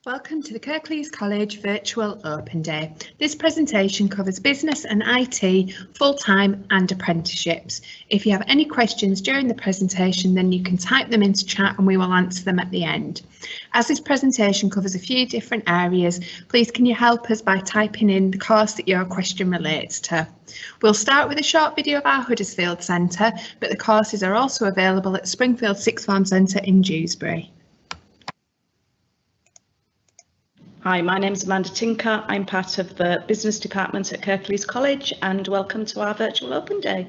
Welcome to the Kirklees College Virtual Open Day. This presentation covers business and IT, full-time and apprenticeships. If you have any questions during the presentation, then you can type them into chat and we will answer them at the end. As this presentation covers a few different areas, please can you help us by typing in the course that your question relates to. We'll start with a short video of our Huddersfield Centre, but the courses are also available at Springfield Sixth Form Centre in Dewsbury. Hi, my name is Amanda Tinker. I'm part of the business department at Kirklees College, and welcome to our virtual open day.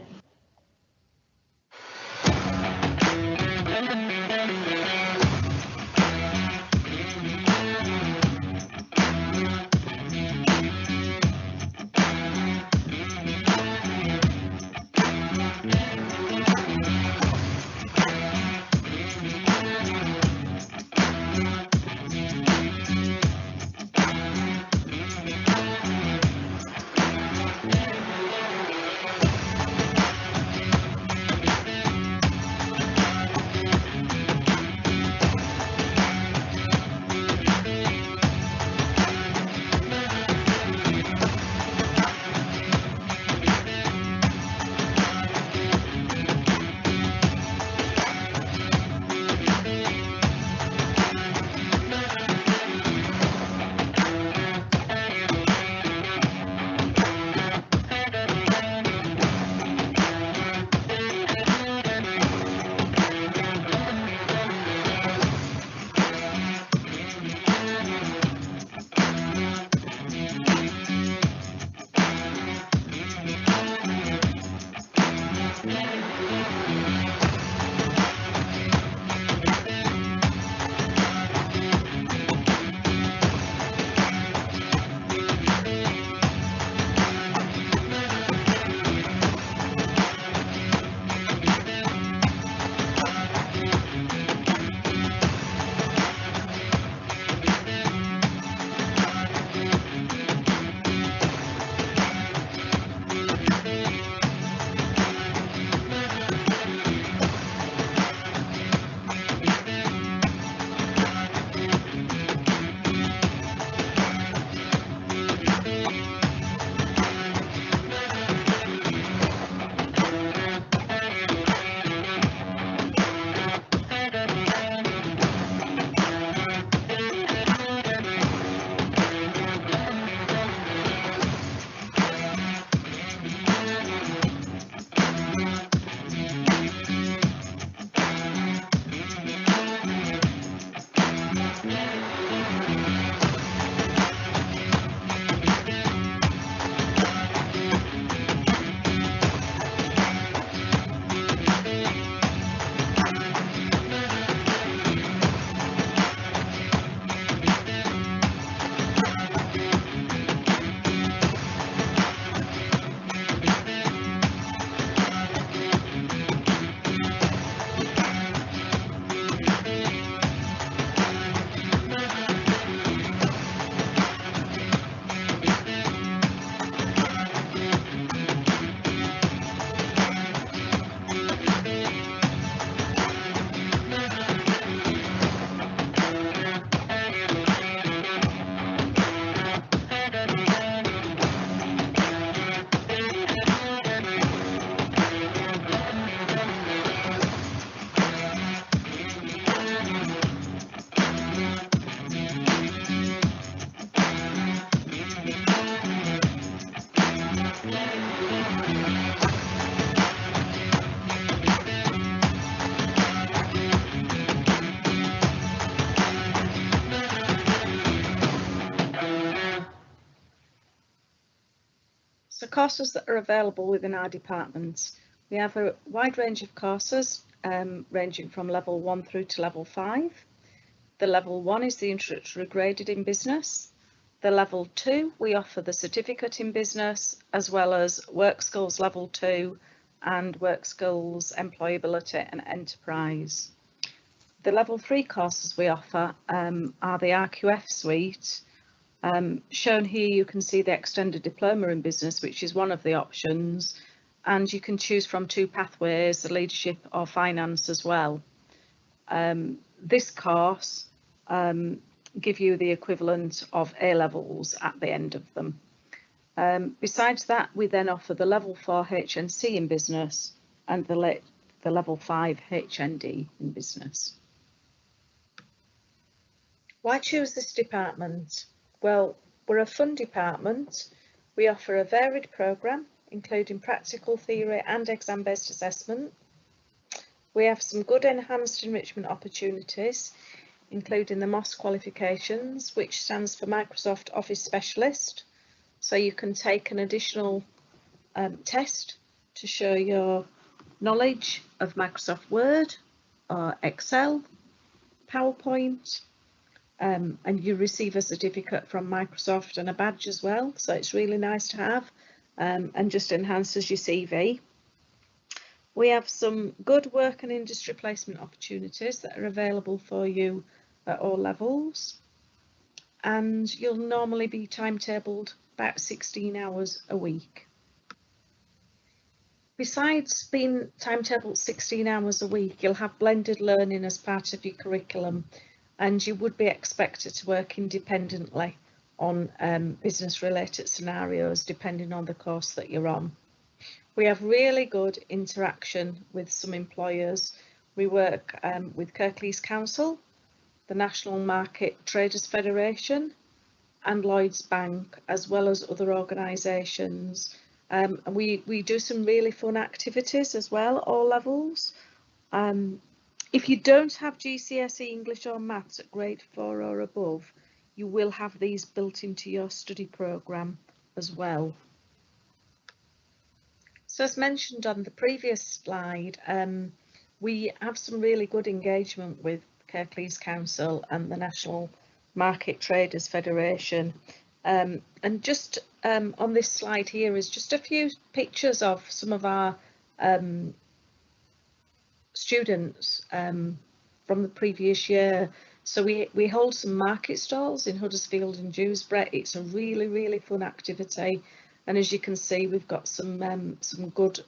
So courses that are available within our department. We have a wide range of courses ranging from level 1 through to level 5. The level 1 is the introductory graded in business. The level 2, we offer the certificate in business as well as work skills level 2 and work skills, employability and enterprise. The level 3 courses we offer are the RQF suite. Shown here you can see the extended diploma in business, which is one of the options, and you can choose from 2 pathways, the leadership or finance as well. This course give you the equivalent of A levels at the end of them. Besides that, we then offer the level 4 HNC in business and the level 5 HND in business. Why choose this department? Well, we're a fun department. We offer a varied programme, including practical theory and exam-based assessment. We have some good enhanced enrichment opportunities, including the MOS qualifications, which stands for Microsoft Office Specialist. So you can take an additional test to show your knowledge of Microsoft Word or Excel, PowerPoint, and you receive a certificate from Microsoft and a badge as well. So it's really nice to have and just enhances your CV. We have some good work and industry placement opportunities that are available for you at all levels. And you'll normally be timetabled about 16 hours a week. Besides being timetabled 16 hours a week, you'll have blended learning as part of your curriculum, and you would be expected to work independently on business related scenarios depending on the course that you're on. We have really good interaction with some employers. We work with Kirklees Council, the National Market Traders Federation and Lloyds Bank, as well as other organisations. And we do some really fun activities as well, all levels. If you don't have GCSE English or Maths at grade 4 or above, you will have these built into your study programme as well. So as mentioned on the previous slide, we have some really good engagement with Kirklees Council and the National Market Traders Federation. And just on this slide here is just a few pictures of some of our students from the previous year. So we hold some market stalls in Huddersfield and Dewsbury. It's a really fun activity, and as you can see, we've got some good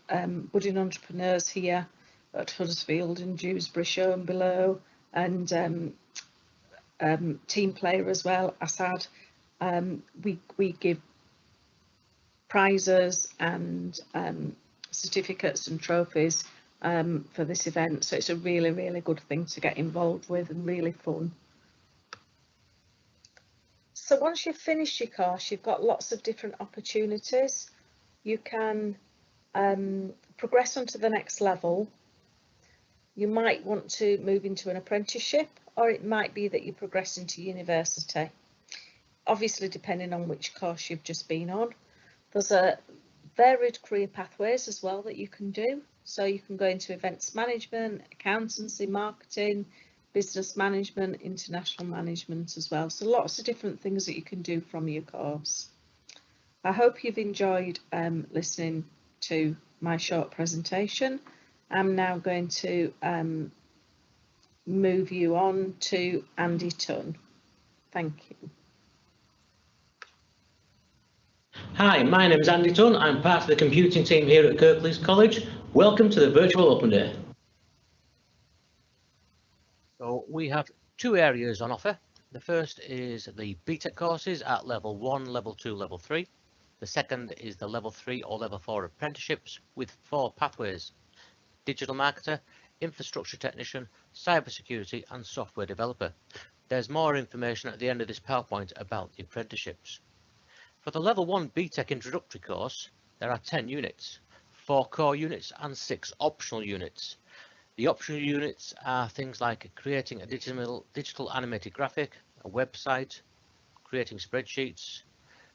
budding entrepreneurs here at Huddersfield and Dewsbury shown below, and team player as well, Assad. We give prizes and certificates and trophies for this event, so it's a really good thing to get involved with and really fun. So once you've finished your course, you've got lots of different opportunities. You can progress on to the next level. You might want to move into an apprenticeship, or it might be that you progress into university, obviously depending on which course you've just been on. There's a varied career pathways as well that you can do. So you can go into events management, accountancy, marketing, business management, international management as well. So lots of different things that you can do from your course. I hope you've enjoyed listening to my short presentation. I'm now going to move you on to Andy Tunn. Thank you. Hi, my name is Andy Tunn. I'm part of the computing team here at Kirklees College. Welcome to the Virtual Open Day. So we have two areas on offer. The first is the BTEC courses at level 1, level 2, level 3. The second is the level 3 or level 4 apprenticeships with 4 pathways: digital marketer, infrastructure technician, cybersecurity and software developer. There's more information at the end of this PowerPoint about the apprenticeships. For the level 1 BTEC introductory course, there are 10 units, 4 core units and 6 optional units. The optional units are things like creating a digital animated graphic, a website, creating spreadsheets,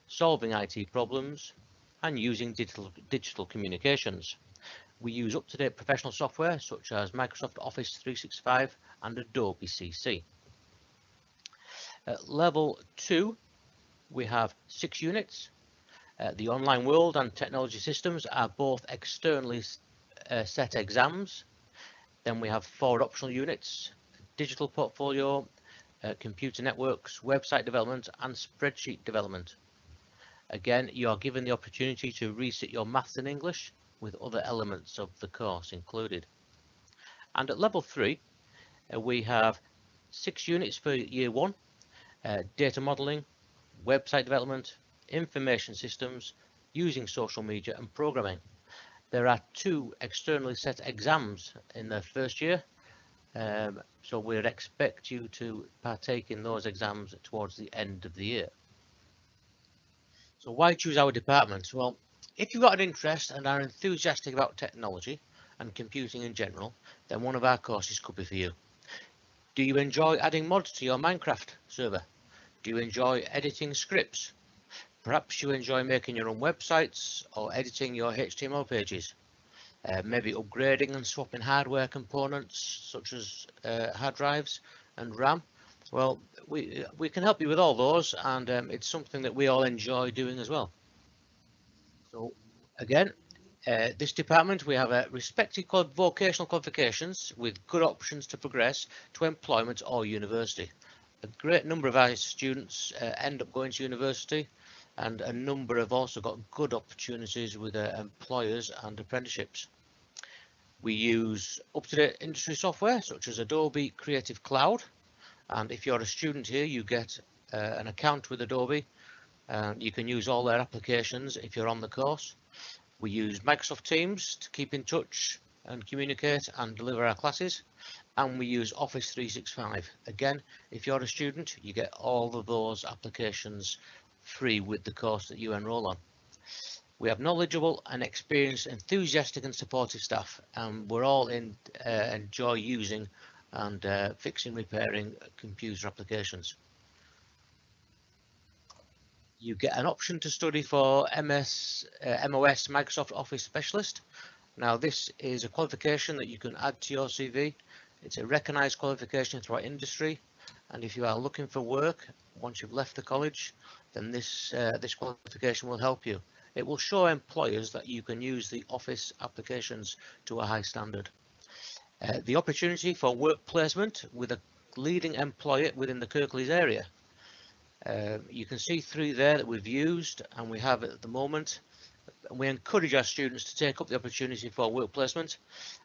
solving IT problems, and using digital communications. We use up-to-date professional software such as Microsoft Office 365 and Adobe CC. At level 2, we have 6 units. The online world and technology systems are both externally set exams. Then we have 4 optional units: digital portfolio, computer networks, website development and spreadsheet development. Again, you are given the opportunity to resit your maths and English with other elements of the course included. And at level 3, we have 6 units for year 1. data modeling, website development, information systems, using social media and programming. There are 2 externally set exams in the first year, so we'd expect you to partake in those exams towards the end of the year. So why choose our department? Well, if you've got an interest and are enthusiastic about technology and computing in general, then one of our courses could be for you. Do you enjoy adding mods to your Minecraft server? Do you enjoy editing scripts? Perhaps you enjoy making your own websites or editing your HTML pages. Maybe upgrading and swapping hardware components such as hard drives and RAM. Well, we can help you with all those, and it's something that we all enjoy doing as well. So again, this department, we have a respected vocational qualifications with good options to progress to employment or university. A great number of our students end up going to university, and a number have also got good opportunities with employers and apprenticeships. We use up-to-date industry software such as Adobe Creative Cloud, and if you're a student here, you get an account with Adobe, and you can use all their applications if you're on the course. We use Microsoft Teams to keep in touch and communicate and deliver our classes, and we use Office 365. Again, if you're a student, you get all of those applications free with the course that you enroll on. We have knowledgeable and experienced, enthusiastic and supportive staff, and we're all enjoy using and fixing, repairing computer applications. You get an option to study for MOS Microsoft Office Specialist. Now this is a qualification that you can add to your CV. It's a recognised qualification throughout industry, and if you are looking for work once you've left the college, then this qualification will help you. It will show employers that you can use the Office applications to a high standard. The opportunity for work placement with a leading employer within the Kirklees area. You can see through there that we've used and we have it at the moment. We encourage our students to take up the opportunity for work placement,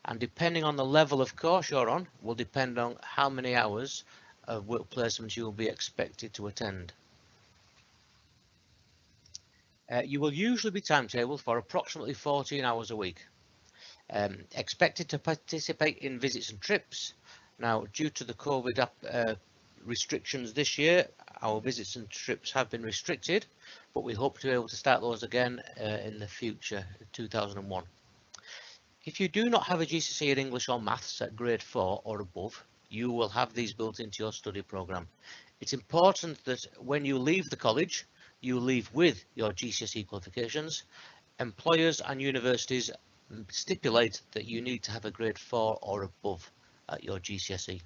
and depending on the level of course you're on will depend on how many hours of work placement you will be expected to attend. You will usually be timetabled for approximately 14 hours a week. Expected to participate in visits and trips. Now, due to the COVID restrictions this year, our visits and trips have been restricted, but we hope to be able to start those again in the future, 2001. If you do not have a GCSE in English or Maths at grade 4 or above, you will have these built into your study programme. It's important that when you leave the college, you leave with your GCSE qualifications. Employers and universities stipulate that you need to have a grade 4 or above at your GCSE.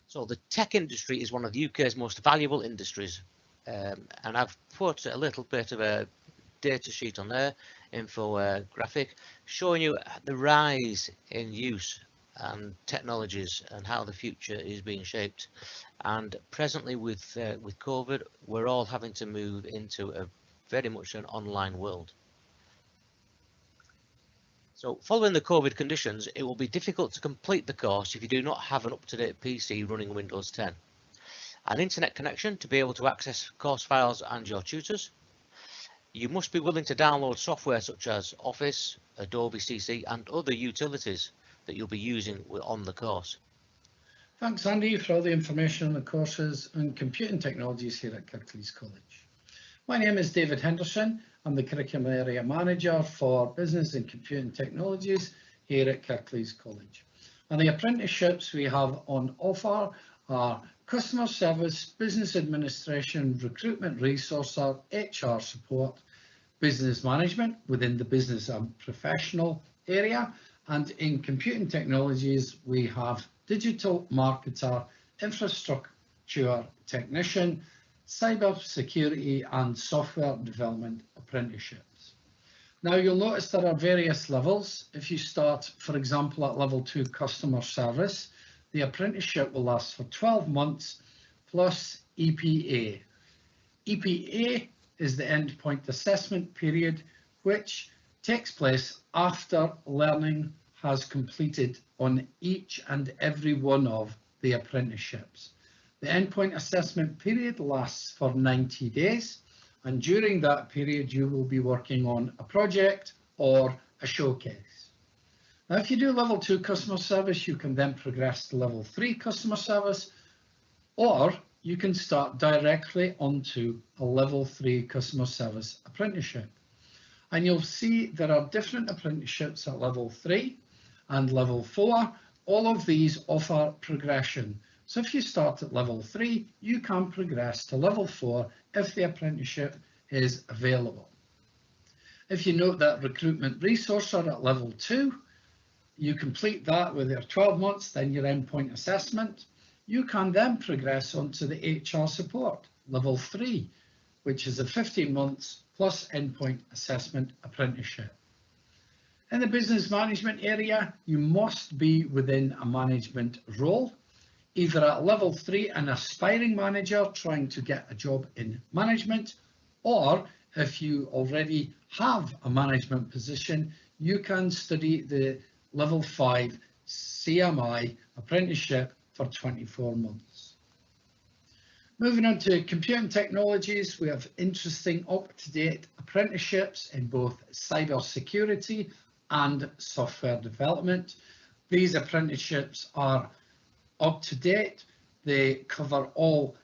So the tech industry is one of the UK's most valuable industries, and I've put a little bit of a data sheet on there, infographic, showing you the rise in use and technologies and how the future is being shaped. And presently with COVID, we're all having to move into a very much an online world. So following the COVID conditions, it will be difficult to complete the course if you do not have an up-to-date PC running Windows 10. An internet connection to be able to access course files and your tutors. You must be willing to download software such as Office, Adobe CC and other utilities that you'll be using on the course. Thanks, Andy, for all the information on the courses and computing technologies here at Kirklees College. My name is David Henderson. I'm the Curriculum Area Manager for Business and Computing Technologies here at Kirklees College. And the apprenticeships we have on offer are Customer Service, Business Administration, Recruitment Resourcer, HR Support, Business Management within the Business and Professional area, and in Computing Technologies we have Digital Marketer, Infrastructure Technician, Cyber Security and Software Development apprenticeships. Now you'll notice there are various levels. If you start, for example, at level 2 Customer Service, the apprenticeship will last for 12 months plus EPA. EPA is the endpoint assessment period, which takes place after learning has completed on each and every one of the apprenticeships. The endpoint assessment period lasts for 90 days, and during that period you will be working on a project or a showcase. Now, if you do level 2 customer service, you can then progress to level 3 customer service, or you can start directly onto a level 3 customer service apprenticeship. And you'll see there are different apprenticeships at level 3 and level 4. All of these offer progression. So if you start at level 3, you can progress to level 4 if the apprenticeship is available. If you note that recruitment resource are at level 2, you complete that with your 12 months, then your endpoint assessment. You can then progress onto the HR support, level 3, which is a 15 months plus endpoint assessment apprenticeship. In the business management area, you must be within a management role, either at level 3, an aspiring manager trying to get a job in management, or if you already have a management position, you can study the level 5 CMI apprenticeship for 24 months. Moving on to computing technologies, we have interesting up-to-date apprenticeships in both cyber security and software development. These apprenticeships are up to date. They cover all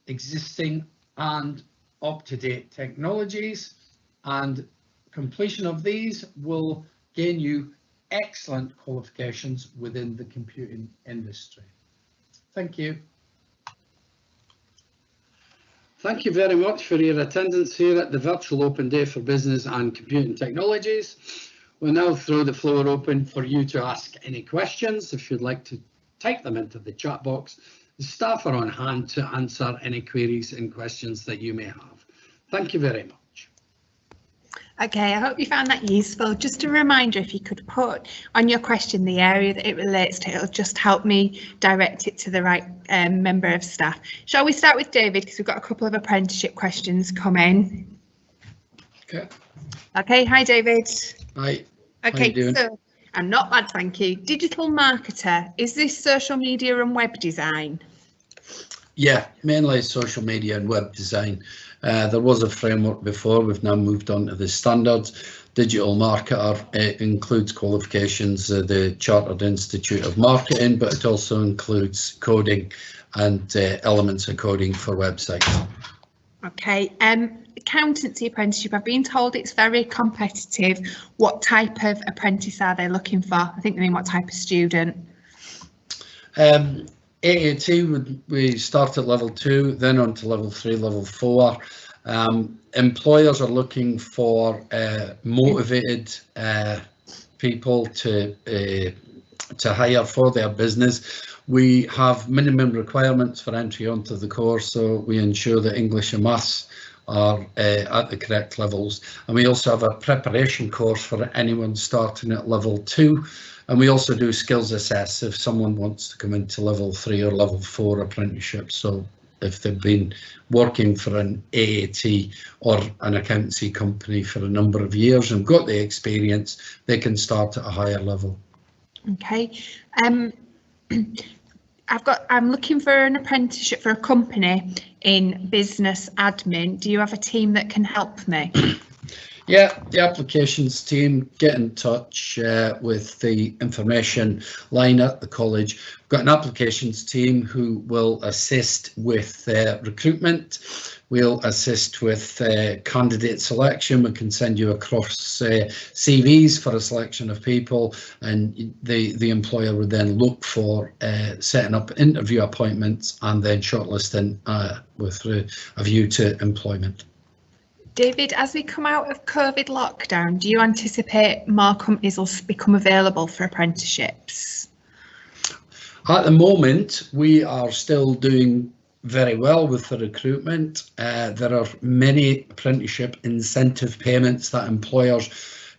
existing and up-to-date technologies, and completion of these will gain you excellent qualifications within the computing industry. Thank you. Thank you very much for your attendance here at the virtual open day for business and computing technologies. We'll now throw the floor open for you to ask any questions. If you'd like to type them into the chat box, the staff are on hand to answer any queries and questions that you may have. Thank you very much. Okay, I hope you found that useful. Just a reminder, if you could put on your question the area that it relates to, it'll just help me direct it to the right member of staff. Shall we start with David, because we've got a couple of apprenticeship questions coming. Okay. Okay, hi David. Hi. Okay, so I'm not bad, thank you. Digital marketer, is this social media and web design? Yeah, mainly social media and web design. There was a framework before, we've now moved on to the standards. Digital marketer, it includes qualifications, the Chartered Institute of Marketing, but it also includes coding and elements of coding for websites. Okay, accountancy apprenticeship, I've been told it's very competitive. What type of apprentice are they looking for? I think they mean what type of student? AAT, we start at level 2, then on to level 3, level 4. Employers are looking for motivated people to hire for their business. We have minimum requirements for entry onto the course, so we ensure that English and Maths are at the correct levels. And we also have a preparation course for anyone starting at level 2. And we also do skills assess if someone wants to come into level 3 or level 4 apprenticeship. So if they've been working for an AAT or an accountancy company for a number of years and got the experience, they can start at a higher level. Okay. I'm looking for an apprenticeship for a company in business admin. Do you have a team that can help me? Yeah, the applications team, get in touch with the information line at the college. We've got an applications team who will assist with recruitment. We'll assist with candidate selection. We can send you across CVs for a selection of people, and the employer would then look for setting up interview appointments and then shortlisting with a view to employment. David, as we come out of COVID lockdown, do you anticipate more companies will become available for apprenticeships? At the moment, we are still doing very well with the recruitment. There are many apprenticeship incentive payments that employers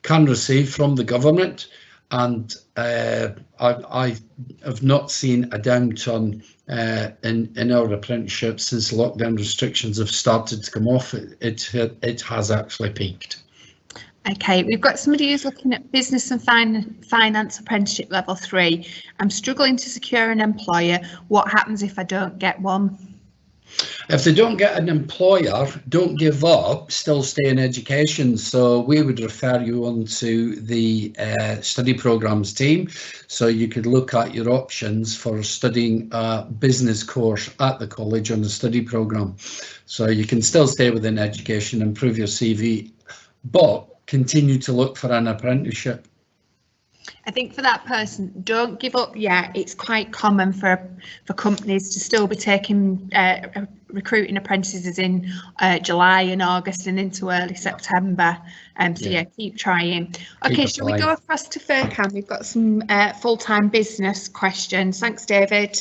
can receive from the government, and I have not seen a downturn in our apprenticeship since lockdown restrictions have started to come off. It has actually peaked. Okay, we've got somebody who's looking at business and finance apprenticeship level 3. I'm struggling to secure an employer. What happens if I don't get one? If they don't get an employer, don't give up, still stay in education. So we would refer you on to the study programs team. So you could look at your options for studying a business course at the college on the study program. So you can still stay within education, improve your CV, but continue to look for an apprenticeship. I think for that person, don't give up yet. It's quite common for companies to still be taking recruiting apprentices in July and August and into early September. So yeah, keep trying. Okay, shall we go across to Furkan? We've got some full-time business questions. Thanks, David.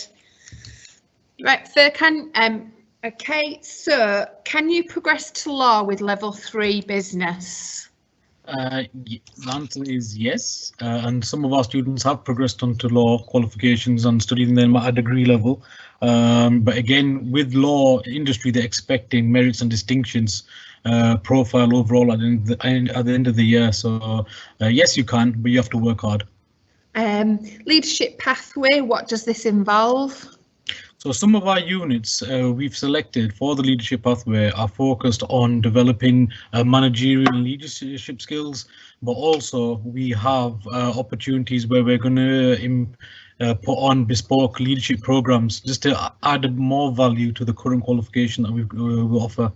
Right, Furkan. Okay, so can you progress to law with level 3 business? The answer is yes, and some of our students have progressed onto law qualifications and studied them at a degree level. But again, with law industry, they're expecting merits and distinctions profile overall at the end of the year. So yes, you can, but you have to work hard. Leadership pathway, what does this involve? So some of our units we've selected for the leadership pathway are focused on developing managerial and leadership skills, but also we have opportunities where we're going to put on bespoke leadership programs just to add more value to the current qualification that we offer.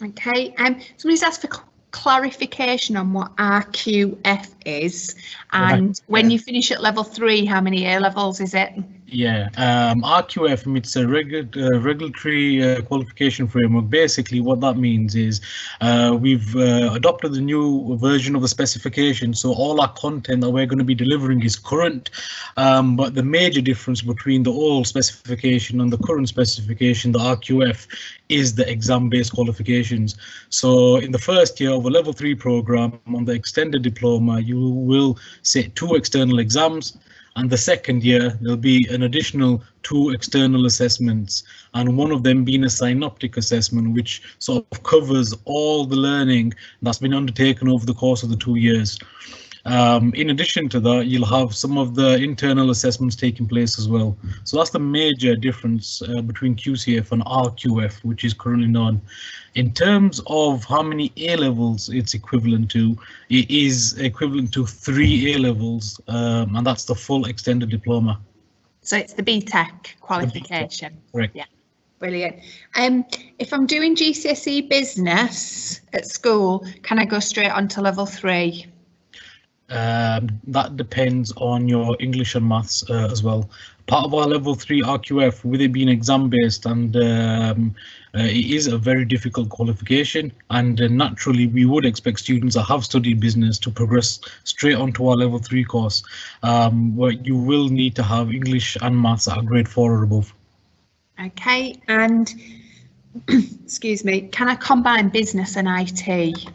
Okay, somebody's asked for clarification on what RQF is, and when you finish at level 3, how many A levels is it? Yeah, RQF, it's a regulatory qualification framework. Basically, what that means is we've adopted the new version of the specification, so all our content that we're going to be delivering is current, but the major difference between the old specification and the current specification, the RQF, is the exam-based qualifications. So in the first year of a level 3 program on the extended diploma, you will sit 2 external exams. And the second year, there'll be an additional 2 external assessments, and one of them being a synoptic assessment, which sort of covers all the learning that's been undertaken over the course of the 2 years. In addition to that, you'll have some of the internal assessments taking place as well. So that's the major difference between QCF and RQF, which is currently known. In terms of how many A levels it's equivalent to, it is equivalent to 3 A levels, and that's the full extended diploma. So it's the BTEC qualification. Correct. Yeah, brilliant. If I'm doing GCSE business at school, can I go straight on to level 3? That depends on your English and maths as well. Part of our level 3 RQF, with it being exam based, and it is a very difficult qualification, and naturally we would expect students that have studied business to progress straight onto our level 3 course, where you will need to have English and maths at a grade 4 or above. Okay, and excuse me, can I combine business and IT?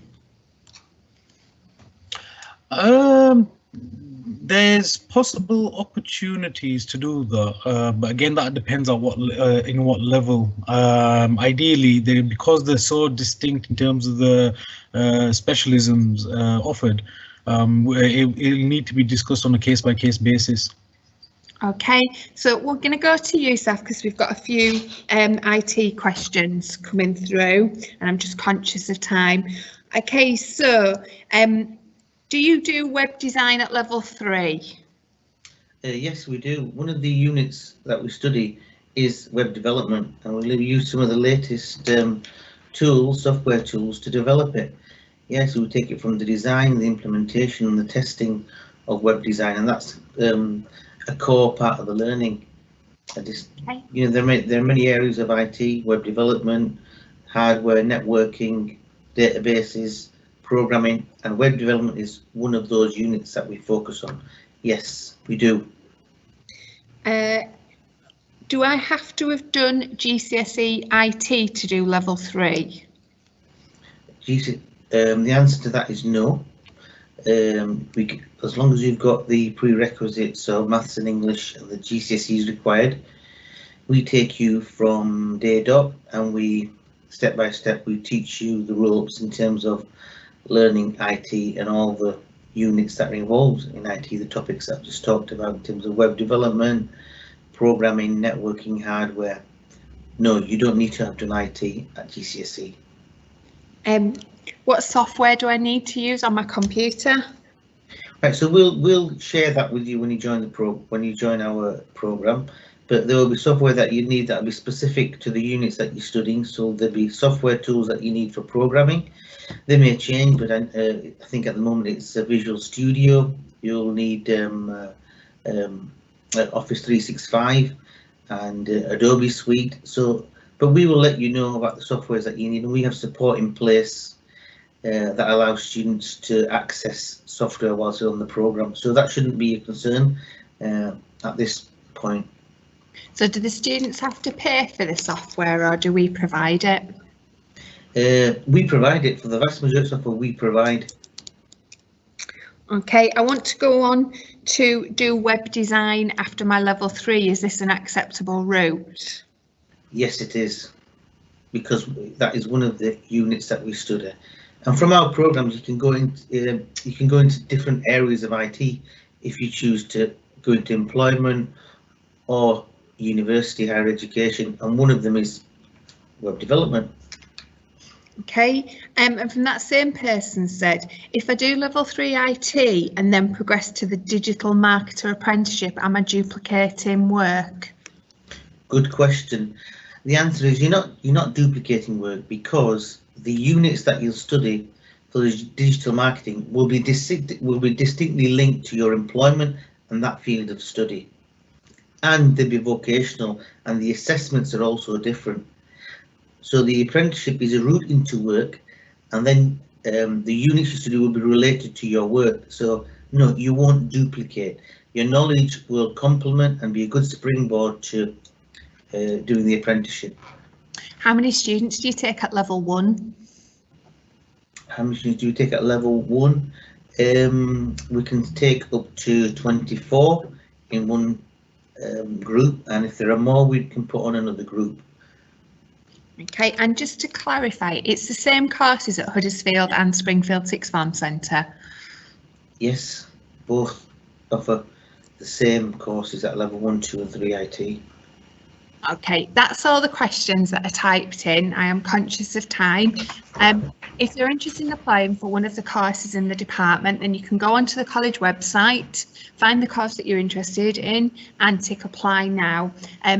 There's possible opportunities to do that, but again, that depends on in what level. Ideally, because they're so distinct in terms of the specialisms offered, it'll need to be discussed on a case-by-case basis. Okay, so we're going to go to you, Saf, because we've got a few IT questions coming through, and I'm just conscious of time. Okay, so do you do web design at level 3? Yes, we do. One of the units that we study is web development, and we use some of the latest software tools to develop it. Yes, we take it from the design, the implementation, and the testing of web design, and that's a core part of the learning. You know, there are many areas of IT: web development, hardware, networking, databases, programming, and web development is one of those units that we focus on. Yes, we do. Do I have to have done GCSE IT to do level 3? The answer to that is no. As long as you've got the prerequisites, so maths and English and the GCSE is required, we take you from day dot, and we step by step we teach you the ropes in terms of learning IT and all the units that are involved in IT, the topics that I've just talked about in terms of web development, programming, networking, hardware. No, you don't need to have done IT at GCSE. What software do I need to use on my computer? Right, so we'll share that with you when you join our program. But there will be software that you need that will be specific to the units that you're studying. So there'll be software tools that you need for programming. They may change, but I think at the moment it's Visual Studio. You'll need Office 365 and Adobe Suite. So, but we will let you know about the softwares that you need, and we have support in place that allows students to access software whilst they're on the program. So that shouldn't be a concern at this point. So do the students have to pay for the software, or do we provide it? We provide it. For the vast majority of software we provide. Okay, I want to go on to do web design after my level 3. Is this an acceptable route? Yes, it is, because that is one of the units that we study. And from our programs, you can go into different areas of IT if you choose to go into employment or university, higher education, and one of them is web development. Okay, and from that same person said, if I do level 3 IT and then progress to the digital marketer apprenticeship, am I duplicating work? Good question. The answer is you're not duplicating work, because the units that you'll study for the digital marketing will be distinctly linked to your employment and that field of study, and they'll be vocational, and the assessments are also different. So the apprenticeship is a route into work, and then the units you study will be related to your work. So no, you won't duplicate. Your knowledge will complement and be a good springboard to doing the apprenticeship. How many students do you take at level 1? How many students do you take at level 1? We can take up to 24 in one group, and if there are more, we can put on another group. Okay, and just to clarify, it's the same courses at Huddersfield and Springfield Sixth Form Centre? Yes, both offer the same courses at level 1, 2 and 3 IT. Okay, that's all the questions that are typed in. I am conscious of time. If you're interested in applying for one of the courses in the department, then you can go onto the college website, find the course that you're interested in and tick apply now.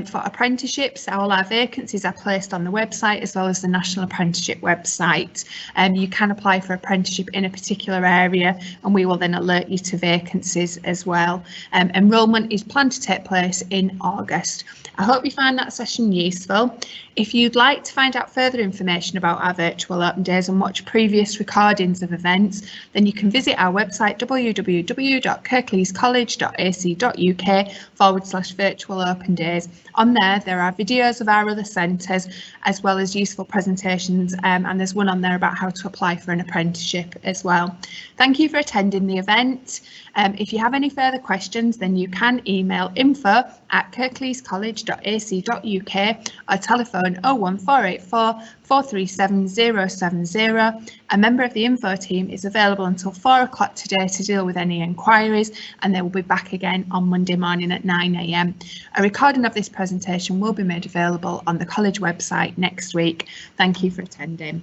For apprenticeships, all our vacancies are placed on the website as well as the National Apprenticeship website. You can apply for apprenticeship in a particular area and we will then alert you to vacancies as well. Enrolment is planned to take place in August. I hope you find that session useful. If you'd like to find out further information about our virtual open days and watch previous recordings of events, then you can visit our website www.kirkleescollege.ac.uk/virtual open days. On there are videos of our other centres as well as useful presentations, and there's one on there about how to apply for an apprenticeship as well. Thank you for attending the event. If you have any further questions, then you can email info@kirkleescollege.ac.uk or telephone 01484 437 070. A member of the info team is available until 4 o'clock today to deal with any inquiries, and they will be back again on Monday morning at 9 AM. A recording of this presentation will be made available on the college website next week. Thank you for attending.